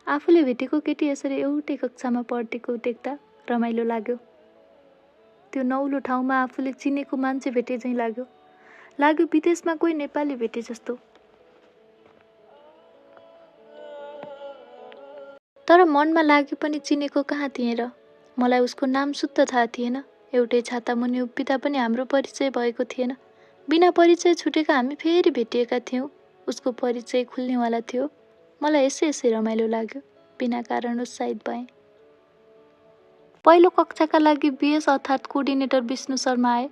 आफूले भेटेको केटी यसरी एउटै कक्षामा पढेको देख्दा रमाइलो लाग्यो। त्यो नौलो ठाउँमा आफूले चिनेको मान्छे भेटे झैँ लाग्यो विदेशमा कोही नेपाली भेटे जस्तो। तर मनमा लाग्यो पनि चिनेको कहाँ थिएँ र। मलाई उसको नाम शुद्ध थाहा थिएन। एउटै छाता मुनि उभिँदा पनि हाम्रो परिचय भएको थिएन। बिना परिचय छुटेका हामी फेरि भेटिएका थियौँ। उसको परिचय खुल्नेवाला थियो। मलाई यसै रमाइलो लाग्यो। बिना कारण उत्साहित भएँ। पहिलो कक्षाका लागि बीएस अर्थात् कोअर्डिनेटर विष्णु शर्मा आए।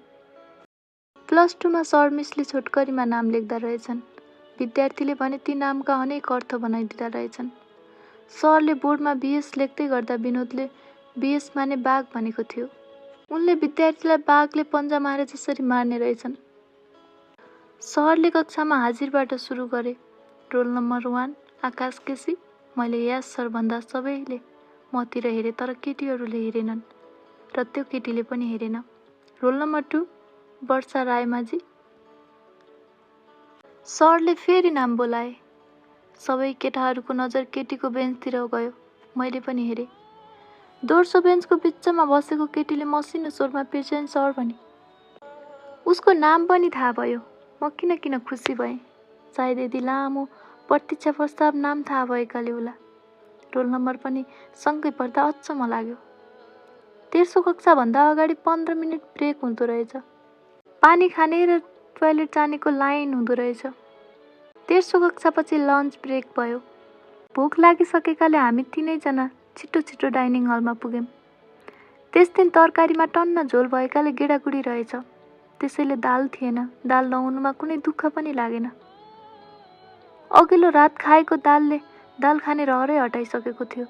+2मा सर मिसले छोटकरीमा नाम लेख्दा रहेछन्। विद्यार्थीले भने ती नामका अनेक अर्थ बनाइदिँदा रहेछन्। सरले बोर्डमा बीएस लेख्दै गर्दा विनोदले बीएस माने बाघ भनेको थियो। उनले विद्यार्थीलाई बाघले पन्जा मारे जसरी मार्ने रहेछन्। सरले कक्षामा हाजिरबाट सुरु गरे। रोल नम्बर 1 आकाश केसी। मैले यस सर भन्दा सबैले मतिर हेरे तर केटीहरूले हेरेनन् र त्यो केटीले पनि हेरेन। रोल नम्बर 2 वर्षा रायमाझी। सरले फेरि नाम बोलाए। सबै केटाहरूको नजर केटीको बेन्चतिर गयो। मैले पनि हेरेँ। दोस्रो बेन्चको बिचमा बसेको केटीले मसिनो स्वरमा प्रेजेन्ट सर भने। उसको नाम पनि थाहा भयो। म किन खुसी भएँ। सायद यदि लामो प्रतीक्षा प्रस्ताव नाम थाहा भएकाले होला। रोल नम्बर पनि सँगै पढ्दा अचम्म लाग्यो। तेस्रो कक्षाभन्दा अगाडि 15 मिनट ब्रेक हुँदो रहेछ। पानी खाने र टोयलेट जानेको लाइन हुँदो रहेछ। तेस्रो कक्षापछि लन्च ब्रेक भयो। भोक लागिसकेकाले हामी तीनैजना छिटो डाइनिङ हलमा पुग्यौँ। त्यस दिन तरकारीमा टन्न झोल भएकाले गेडागुडी रहेछ। त्यसैले दाल थिएन। दाल नहुनुमा कुनै दुःख पनि लागेन। अघिल्लो रात खाएको दालले दाल खाने रहरै हटाइसकेको थियो।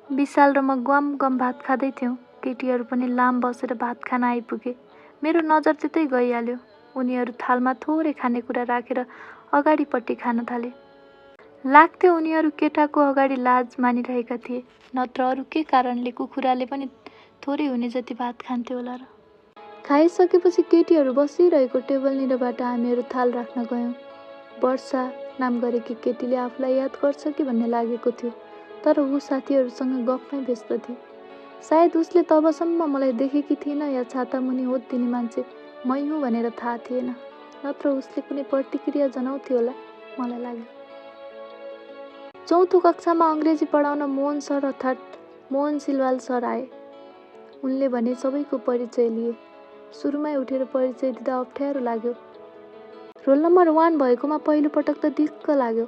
विशाल र म गम भात खाँदै थियौँ। केटीहरू पनि लाम बसेर भात खान आइपुगे। मेरो नजर त्यतै गइहाल्यो। उनीहरू थालमा थोरै खानेकुरा राखेर अगाडिपट्टि खान थाले। लाग्थ्यो उनीहरू केटाको अगाडि लाज मानिरहेका थिए। नत्र अरू के कारणले कुखुराले पनि थोरै हुने जति भात खान्थ्यो होला र। खाइसकेपछि केटीहरू बसिरहेको टेबलनिरबाट हामीहरू थाल राख्न गयौँ। वर्षा नाम गरेकी केटीले आफूलाई याद गर्छ कि भन्ने लागेको थियो। तर ऊ साथीहरूसँग गफमै व्यस्त थिए। सायद उसले तबसम्म मलाई देखेकी थिएन या छाता मुनि ओत दिने मान्छे मै हुँ भनेर थाहा थिएन। नत्र उसले कुनै प्रतिक्रिया जनाउँथ्यो होला मलाई लाग्यो। चौथो कक्षामा अङ्ग्रेजी पढाउन मोहन सर अर्थात् मोहन सिलवाल सर आए। उनले भने सबैको परिचय लिए। सुरुमै उठेर परिचय दिँदा अप्ठ्यारो लाग्यो। रोल नम्बर 1 भएकोमा पहिलो पटक त दिक्क लाग्यो।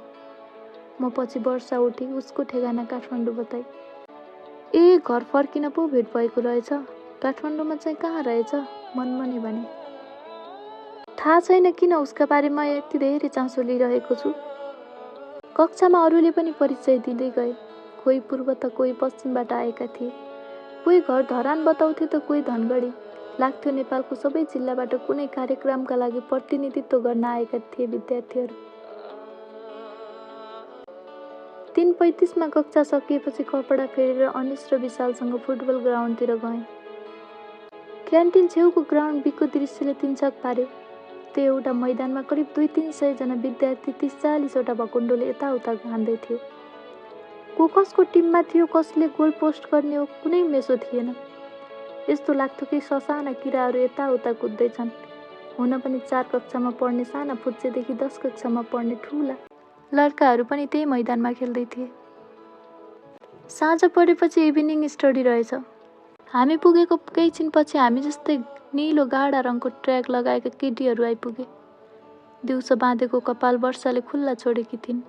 म पछि वर्षा उठी उसको ठेगाना काठमाडौँ बताई। घर फर्किन पो भेट भएको रहेछ। काठमाडौँमा चाहिँ कहाँ रहेछ मनमनै भने। थाहा छैन किन उसका बारेमा यति धेरै चासो लिइरहेको छु। कक्षामा अरूले पनि परिचय दिँदै गए। कोही पूर्व त कोही पश्चिमबाट आएका थिए। कोही घर धरान बताउँथे त कोही धनगढी। लाग्थ्यो नेपालको सबै जिल्लाबाट कुनै कार्यक्रमका लागि प्रतिनिधित्व गर्न आएका थिए विद्यार्थीहरू। 3:35मा कक्षा सकिएपछि कपडा फेरेर अनिश र विशालसँग फुटबल ग्राउन्डतिर गएँ। क्यान्टिन छेउको ग्राउन्ड बिको दृश्यले तिनछक पार्यो। त्यो एउटा मैदानमा करिब 200-300 जना विद्यार्थी 30-40 वटा भकुण्डोले यताउता हान्दै थियो। को कसको टिममा थियो, कसले गोल पोस्ट गर्ने हो कुनै मेसो थिएन। यस्तो लाग्थ्यो कि ससाना किराहरू यताउता कुद्दैछन्। हुन पनि 4 कक्षामा पढ्ने साना फुच्चेदेखि 10 कक्षामा पढ्ने ठुला लड्काहरू पनि त्यही मैदानमा खेल्दै थिए। साँझ परेपछि इभिनिङ स्टडी रहेछ। हामी पुगेको केही छिनपछि हामी जस्तै निलो गाढा रङको ट्र्याक लगाएका केटीहरू आइपुगे। दिउँसो बाँधेको कपाल वर्षाले खुल्ला छोडेकी थिइन्।